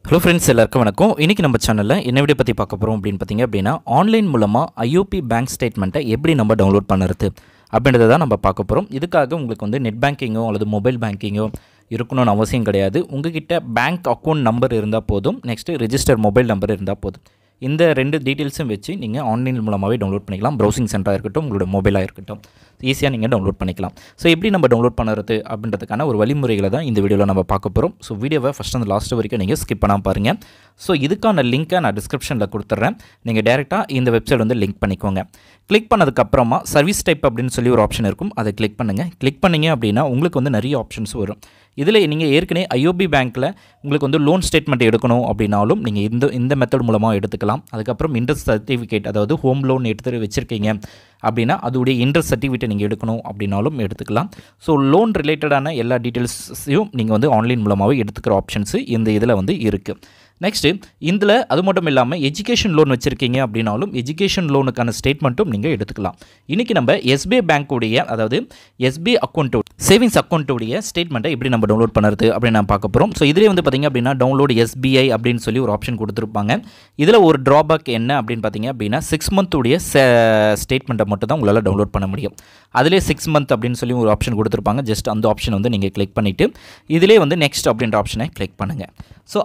Hello friends, எல்லாருக்கும் வணக்கம். இன்றைக்கி நம்ம சேனலில் என்ன வீடியோ பற்றி பார்க்க போகிறோம் அப்படின்னு பார்த்தீங்க அப்படின்னா, ஆன்லைன் மூலமாக ஐஓபி பேங்க் ஸ்டேட்மெண்ட்டை எப்படி நம்ம டவுன்லோட் பண்ணுறது அப்படின்றத தான் நம்ம பார்க்க போகிறோம். இதுக்காக உங்களுக்கு வந்து நெட் பேங்கிங்கோ அல்லது மொபைல் பேங்கிங்கோ இருக்கணும்னு அவசியம் கிடையாது. உங்ககிட்ட பேங்க் அக்கௌண்ட் நம்பர் இருந்தால் போதும். நெக்ஸ்ட்டு ரிஜிஸ்டர் மொபைல் நம்பர் இருந்தால் போதும். இந்த ரெண்டு டீட்டெயில்ஸும் வச்சு நீங்கள் ஆன்லைன் மூலமாகவே டவுன்லோட் பண்ணிக்கலாம். ப்ரௌசிங் சென்டராக இருக்கட்டும், உங்களோட மொபைலாக இருக்கட்டும், ஈஸியாக நீங்கள் டவுன்லோட் பண்ணிக்கலாம். ஸோ எப்படி நம்ம டவுன்லோட் பண்ணுறது அப்படின்றதுக்கான ஒரு வழிமுறைகளை தான் இந்த வீடியோவில் நம்ம பார்க்க போகிறோம். ஸோ வீடியோவை ஃபஸ்ட் அந்த லாஸ்ட் வரைக்கும் நீங்கள் ஸ்கிப் பண்ணாமல் பாருங்கள். ஸோ இதுக்கான லிங்க்கை நான் டிஸ்கிரிப்ஷனில் கொடுத்துட்றேன். நீங்கள் டேரெக்டாக இந்த வெப்சைட் வந்து லிங்க் பண்ணிக்கோங்க. கிளிக் பண்ணதுக்கப்புறமா சர்வீஸ் டைப் அப்படின்னு சொல்லி ஒரு ஆப்ஷன் இருக்கும். அதை கிளிக் பண்ணுங்கள். கிளிக் பண்ணிங்க அப்படின்னா உங்களுக்கு வந்து நிறைய ஆப்ஷன்ஸ் வரும். இதில் நீங்கள் ஏற்கனவே ஐஓபி பேங்க்கில் உங்களுக்கு வந்து லோன் ஸ்டேட்மெண்ட் எடுக்கணும் அப்படின்னாலும் நீங்கள் இந்த மெத்தட் மூலமாக எடுத்துக்கலாம். அதுக்கப்புறம் இன்ட்ரெஸ்ட் சர்டிஃபிகேட், அதாவது ஹோம் லோன் எடுத்து வச்சுருக்கீங்க அப்படின்னா அதோடைய இன்ட்ரெஸ்ட் சர்டிஃபிகேட் நீங்கள் எடுக்கணும் அப்படின்னாலும் எடுத்துக்கலாம். ஸோ லோன் ரிலேட்டடான எல்லா டீட்டெயில்ஸையும் நீங்கள் வந்து ஆன்லைன் மூலமாகவே எடுத்துக்கிற ஆப்ஷன்ஸு இந்த இதில் வந்து இருக்குது. நெக்ஸ்ட்டு இதில் அது மட்டும் இல்லாமல் எஜுகேஷன் லோன் வச்சுருக்கீங்க அப்படின்னாலும் எஜுகேஷன் லோனுக்கான ஸ்டேட்மெண்ட்டும் நீங்கள் எடுத்துக்கலாம். இன்றைக்கி நம்ம எஸ்பிஐ பேங்க்குடைய, அதாவது எஸ்பிஐ அக்கௌண்ட்டோட சேவிங்ஸ் அக்கௌண்ட்டோடைய ஸ்டேட்மெண்ட்டை எப்படி நம்ம டவுன்லோட் பண்ணுறது அப்படின்னு நான் பார்க்க போகிறோம். ஸோ இதிலே வந்து பார்த்திங்க அப்படின்னா டவுன்லோட் எஸ்பிஐ அப்படின்னு சொல்லி ஒரு ஆப்ஷன் கொடுத்துருப்பாங்க. இதில் ஒரு ட்ராபேக் என்ன அப்படின்னு பார்த்தீங்க அப்படின்னா 6 மந்த்துடைய ஸ்டேட்மெண்ட்டை மட்டும் தான் உங்களால் டவுன்லோட் பண்ண முடியும். அதிலே 6 மந்த் அப்படின்னு சொல்லி ஒரு ஆப்ஷன் கொடுத்துருப்பாங்க. ஜஸ்ட் அந்த ஆப்ஷன் வந்து நீங்கள் கிளிக் பண்ணிவிட்டு இதிலே வந்து நெக்ஸ்ட் அப்படின்ற ஆப்ஷனை கிளிக் பண்ணுங்கள். ஸோ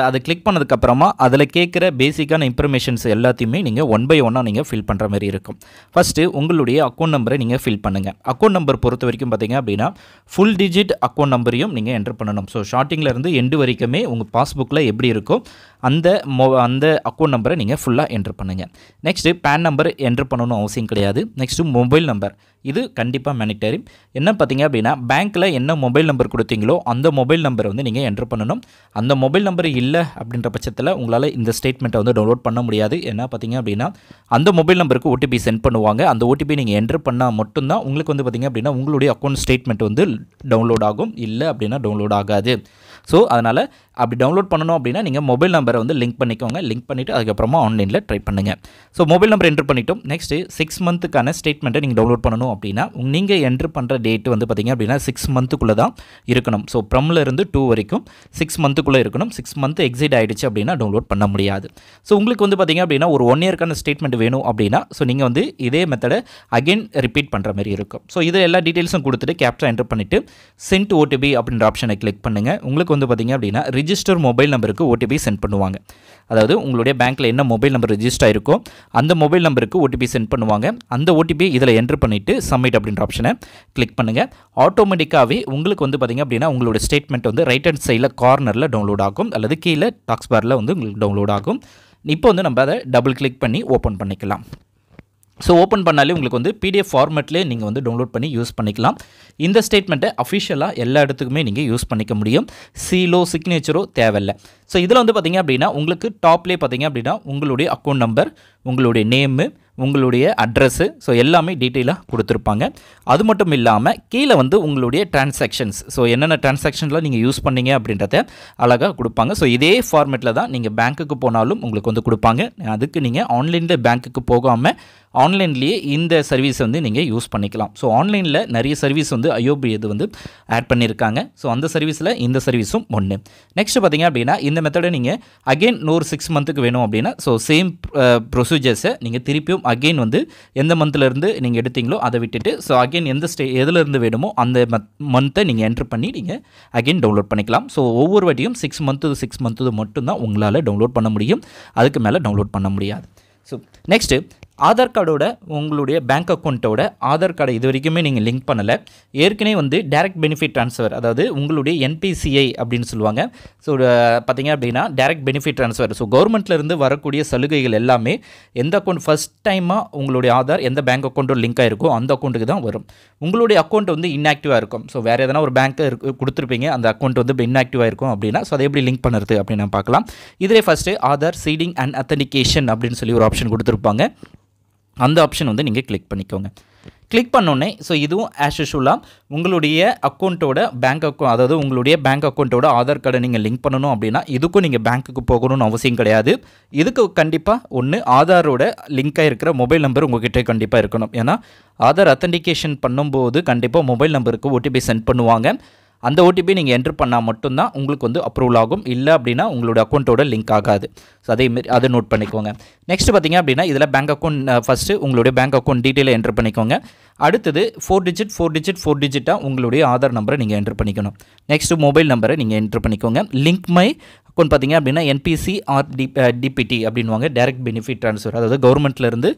அதை கிளிக் பண்ணதுக்கப்புறமா அதில் கேட்குற பேசிக்கான இன்ஃபர்மேஷன்ஸ் எல்லாத்தையுமே நீங்கள் ஒன் பை ஒன்னாக நீங்கள் ஃபில் பண்ணுற மாதிரி இருக்கும். ஃபஸ்ட்டு உங்களுடைய அக்கௌண்ட் நம்பரை நீங்கள் ஃபில் பண்ணுங்கள். அக்கௌண்ட் நம்பர் பொறுத்த வரைக்கும் பார்த்தீங்க அப்படின்னா ஃபுல் டிஜிட் அக்கௌண்ட் நம்பரையும் நீங்கள் என்ட்ரு பண்ணணும். ஸோ ஸ்டார்டிங்லேருந்து எண்டு வரைக்குமே உங்கள் பாஸ்புக்கில் எப்படி இருக்கோ அந்த அக்கௌண்ட் நம்பரை நீங்கள் ஃபுல்லாக என்ட்ரு பண்ணுங்கள். நெக்ஸ்ட்டு பேன் நம்பர் என்ட்ரு பண்ணணும் அவசியம் கிடையாது. நெக்ஸ்ட்டு மொபைல் நம்பர், இது கண்டிப்பாக மேனிட்டரி. என்ன பார்த்தீங்க அப்படின்னா பேங்க்கில் என்ன மொபைல் நம்பர் கொடுத்தீங்களோ அந்த மொபைல் நம்பரை வந்து நீங்கள் என்ட்ரு பண்ணணும். அந்த மொபைல் நம்பர் இல்லை அப்படின்ற பட்சத்தில் உங்களால் இந்த ஸ்டேட்மெண்ட்டை வந்து டவுன்லோட் பண்ண முடியாது. என்ன பார்த்தீங்க அப்படின்னா அந்த மொபைல் நம்பருக்கு ஓடிபி சென்ட் பண்ணுவாங்க. அந்த ஓடிபி நீங்கள் என்ட்ரு பண்ணால் மட்டும்தான் உங்களுக்கு வந்து பார்த்திங்க அப்படின்னா உங்களுடைய அக்கௌண்ட் ஸ்டேட்மெண்ட் வந்து டவுன்லோட் ஆகும். இல்லை அப்படின்னா டவுன்லோட் ஆகாது. ஸோ அதனால் அப்படி டவுன்லோட் பண்ணணும் அப்படின்னா நீங்கள் மொபைல் நம்பரை வந்து லிங்க் பண்ணிக்கோங்க. லிங்க் பண்ணிவிட்டு அதுக்கப்புறமா ஆன்லைனில் ட்ரை பண்ணுங்கள். ஸோ மொபைல் நம்பர் என்ட்ரு பண்ணிட்டோம். நெக்ஸ்ட்டு 6 மந்த்துக்கான ஸ்டேட்மெண்ட்டை நீங்கள் டவுன்லோட் பண்ணணும் அப்படின்னா நீங்கள் என்ட்ரு பண்ணுற டேட்டு வந்து பார்த்திங்க அப்படின்னா 6 மந்த்துக்குள்ளே தான் இருக்கணும். ஸோ ப்ரம்லேருந்து 2 வரைக்கும் 6 மந்த்துக்குள்ளே இருக்கணும். 6 மந்த் எக்ஸிட் ஆகிடுச்சு அப்படின்னா டவுன்லோட் பண்ண முடியாது. ஸோ உங்களுக்கு வந்து பார்த்திங்க அப்படின்னா ஒரு 1 இயர்க்கான ஸ்டேட்மெண்ட் வேணும் அப்படின்னா ஸோ நீங்கள் வந்து இதே மெத்தடை அகைன் ரிப்பீட் பண்ணுற மாதிரி இருக்கும். ஸோ இதில் எல்லா டீட்டெயில்ஸும் கொடுத்துட்டு கேப்சா என்ட்ரு பண்ணிவிட்டு சென்ட் ஓடிபி அப்படின்ற ஆப்ஷனை கிளிக் பண்ணுங்கள். உங்களுக்கு வந்து பார்த்திங்க அப்படின்னா ரிஜிஸ்டர் மொபைல் நம்பருக்கு ஓடிபி சென்ட் பண்ணுவாங்க. அதாவது உங்களுடைய பேங்க்கில் என்ன மொபைல் நம்பர் ரிஜிஸ்டர் ஆயிருக்கோ அந்த மொபைல் நம்பருக்கு ஓடிபி சென்ட் பண்ணுவாங்க. அந்த ஓடிபி இதில் என்ட்ரு பண்ணிவிட்டு சப்மிட் அப்படின்ற ஆப்ஷனை கிளிக் பண்ணுங்கள். ஆட்டோமேட்டிக்காகவே உங்களுக்கு வந்து பார்த்திங்க அப்படின்னா உங்களோட ஸ்டேட்மெண்ட் வந்து ரைட் ஹேண்ட் சைடில் கார்னரில் டவுன்லோட் ஆகும், அல்லது கீழே டாக்ஸ் பாரில் வந்து உங்களுக்கு டவுன்லோட் ஆகும். இப்போ வந்து நம்ம அதை டபுள் கிளிக் பண்ணி ஓப்பன் பண்ணிக்கலாம். ஸோ ஓப்பன் பண்ணாலே உங்களுக்கு வந்து பிடிஎஃப் ஃபார்மேட்லேயே நீங்கள் வந்து டவுன்லோட் பண்ணி யூஸ் பண்ணிக்கலாம். இந்த ஸ்டேட்மெண்ட்டை அஃபிஷியலாக எல்லா இடத்துக்குமே நீங்கள் யூஸ் பண்ணிக்க முடியும். சீலோ சிக்னேச்சரோ தேவையில்லை. ஸோ இதில் வந்து பார்த்திங்க அப்படின்னா உங்களுக்கு டாப்லேயே பார்த்திங்க அப்படின்னா உங்களுடைய அக்கௌண்ட் நம்பர், உங்களுடைய நேமு, உங்களுடைய அட்ரஸ்ஸு, ஸோ எல்லாமே டீட்டெயிலாக கொடுத்துருப்பாங்க. அது மட்டும் இல்லாமல் கீழே வந்து உங்களுடைய டிரான்சாக்ஷன்ஸ், ஸோ என்னென்ன டிரான்சாக்ஷன்லாம் நீங்கள் யூஸ் பண்ணீங்க அப்படின்றத அழகாக கொடுப்பாங்க. ஸோ இதே ஃபார்மேட்டில் தான் நீங்கள் பேங்க்குக்கு போனாலும் உங்களுக்கு வந்து கொடுப்பாங்க. அதுக்கு நீங்கள் ஆன்லைனில் பேங்க்குக்கு போகாமல் ஆன்லைன்லேயே இந்த சர்வீஸ் வந்து நீங்கள் யூஸ் பண்ணிக்கலாம். ஸோ ஆன்லைனில் நிறைய சர்வீஸ் வந்து ஐஓபி இது வந்து ஆட் பண்ணியிருக்காங்க. ஸோ அந்த சர்வீஸில் இந்த சர்வீஸும் ஒன்று. நெக்ஸ்ட் பார்த்திங்க அப்படின்னா இந்த மெத்தடை நீங்கள் அகெயின் ஒரு 6 மந்த்துக்கு வேணும் அப்படின்னா ஸோ சேம் ப்ரொசீஜர்ஸை நீங்கள் திருப்பியும் அகெயின் வந்து எந்த மந்த்லேருந்து நீங்கள் எடுத்தீங்களோ அதை விட்டுட்டு ஸோ அகெயின் எதுலேருந்து வேணுமோ அந்த மந்த்தை நீங்கள் என்ட்ரு பண்ணி நீங்கள் அகெயின் டவுன்லோட் பண்ணிக்கலாம். ஸோ ஒவ்வொரு வாட்டியும் 6 மந்த்து மட்டும்தான் உங்களால் டவுன்லோட் பண்ண முடியும். அதுக்கு மேலே டவுன்லோட் பண்ண முடியாது. ஸோ நெக்ஸ்ட்டு ஆதார் கார்டோட உங்களுடைய பேங்க் அக்கௌண்ட்டோட ஆதார் கார்டை இது வரைக்குமே நீங்கள் லிங்க் பண்ணலை. ஏற்கனவே வந்து டைரக்ட் பெனிஃபிட் ட்ரான்ஸ்ஃபர், அதாவது உங்களுடைய என்பிசிஐ அப்படின்னு சொல்லுவாங்க. ஸோ பார்த்திங்க அப்படின்னா டைரக்ட் பெனிஃபிட் ட்ரான்ஸ்ஃபர், ஸோ கவர்மெண்ட்லேருந்து வரக்கூடிய சலுகைகள் எல்லாமே எந்த அக்கௌண்ட் ஃபஸ்ட் டைமாக உங்களுடைய ஆதார் எந்த பேங்க் அக்கௌண்ட்டோட லிங்க் ஆகிருக்கோ அந்த அக்கௌண்ட்டுக்கு தான் வரும். உங்களுடைய அக்கௌண்ட் வந்து இன்ஆக்டிவாக இருக்கும். ஸோ வேறு எதனா ஒரு பேங்க்கு கொடுத்துருப்பீங்க, அந்த அக்கௌண்ட் வந்து இன்ஆக்டிவாக இருக்கும் அப்படின்னா ஸோ அதை எப்படி லிங்க் பண்ணுறது அப்படின்னு நான் பார்க்கலாம். இதிலே first Aadhaar seeding and authentication அப்படின்னு சொல்லி ஒரு ஆப்ஷன் கொடுத்துருப்பாங்க. அந்த ஆப்ஷன் வந்து நீங்கள் கிளிக் பண்ணிக்கோங்க. கிளிக் பண்ணோன்னே ஸோ இதுவும் ஆஸ் யூஷுவலாக உங்களுடைய அக்கௌண்ட்டோட அதாவது உங்களுடைய பேங்க் அக்கௌண்ட்டோட ஆதார் கார்டை நீங்கள் லிங்க் பண்ணணும் அப்படின்னா இதுக்கும் நீங்கள் பேங்க்குக்கு போகணும்னு அவசியம் கிடையாது. இதுக்கு கண்டிப்பாக ஒன்று ஆதாரோட லிங்காக இருக்கிற மொபைல் நம்பர் உங்கள்கிட்ட கண்டிப்பாக இருக்கணும். ஏன்னா ஆதார் அத்தன்டிகேஷன் பண்ணும்போது கண்டிப்பாக மொபைல் நம்பருக்கு ஓடிபி சென்ட் பண்ணுவாங்க. அந்த ஓடிபி நீங்கள் என்ட்ரு பண்ணால் மட்டும்தான் உங்களுக்கு வந்து அப்ரூவல் ஆகும். இல்லை அப்படின்னா உங்களோட அக்கௌண்ட்டோட லிங்க் ஆகாது. ஸோ அதேமாரி அதை நோட் பண்ணிக்கோங்க. நெக்ஸ்ட் பார்த்திங்க அப்படின்னா இதில் பேங்க் அக்கௌண்ட் ஃபஸ்ட்டு உங்களுடைய பேங்க் அக்கௌண்ட் டீட்டெயிலை என்ட்ரு பண்ணிக்கோங்க. அடுத்தது 4 டிஜிட்டாக உங்களுடைய ஆதார் நம்பரை நீங்கள் என்ட்ரு பண்ணிக்கணும். நெக்ஸ்ட்டு மொபைல் நம்பரை நீங்கள் என்ட்ரு பண்ணிக்கோங்க. லிங்க் மை அக்கௌண்ட் பார்த்திங்க அப்படின்னா என்பிசி ஆர் டிபிடி அப்படின்வாங்க, டைரக்ட் பெனிஃபிட் ட்ரான்ஸ்ஃபர். அதாவது கவர்மெண்ட்லேருந்து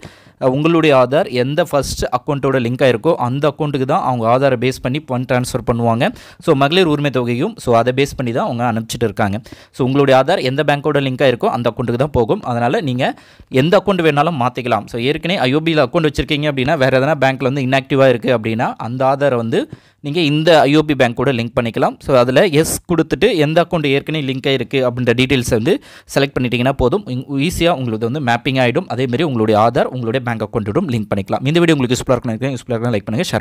உங்களுடைய ஆதார் எந்த ஃபஸ்ட் அக்கௌண்ட்டோட லிங்க் ஆகிருக்கோ அந்த அக்கௌண்ட்டுக்கு தான் அவங்க ஆதாரை பேஸ் பண்ணி ஃபண்ட் ட்ரான்ஸ்ஃபர் பண்ணுவாங்க. ஸோ மகளிர் உரிமை தொகையும் ஸோ அதை பேஸ் பண்ணி தான் அவங்க அனுப்பிச்சிட்டு இருக்காங்க. ஸோ உங்களுடைய ஆதார் எந்த பேங்க்கோட லிங்க் ஆகிருக்கோ அந்த அக்கௌண்ட்டுக்கு தான் போகும். அதனால் நீங்கள் எந்த அக்கௌண்ட் வேணாலும் மாற்றிக்கலாம். ஸோ ஏற்கனவே ஐஓபியில் அக்கௌண்ட் வச்சுருக்கீங்க அப்படின்னா வேறு எதனா பேங்க்கில் வந்து இன்ஆக்டிவாக இருக்குது அப்படின்னா அந்த ஆதாரை வந்து நீங்கள் இந்த ஐஓபி பேங்க்கோட லிங்க் பண்ணிக்கலாம். ஸோ அதில் எஸ் கொடுத்துட்டு எந்த அக்கௌண்ட் ஏற்கனவே லிங்க் ஆகிருக்கு அப்படின்ற டீட்டெயில்ஸை வந்து செலக்ட் பண்ணிட்டீங்கன்னா போதும். ஈஸியாக உங்களுக்கு வந்து மேப்பிங் ஆகிடும். அதேமாதிரி உங்களுடைய ஆதார் உங்களுடைய பேங்க் அக்கௌண்ட்டோடும் லிங்க் பண்ணிக்கலாம். இந்த வீடியோ உங்களுக்கு யூஸ்ஃபுல்லாக இருக்குன்னு லைக் பண்ணுங்கள், ஷேர்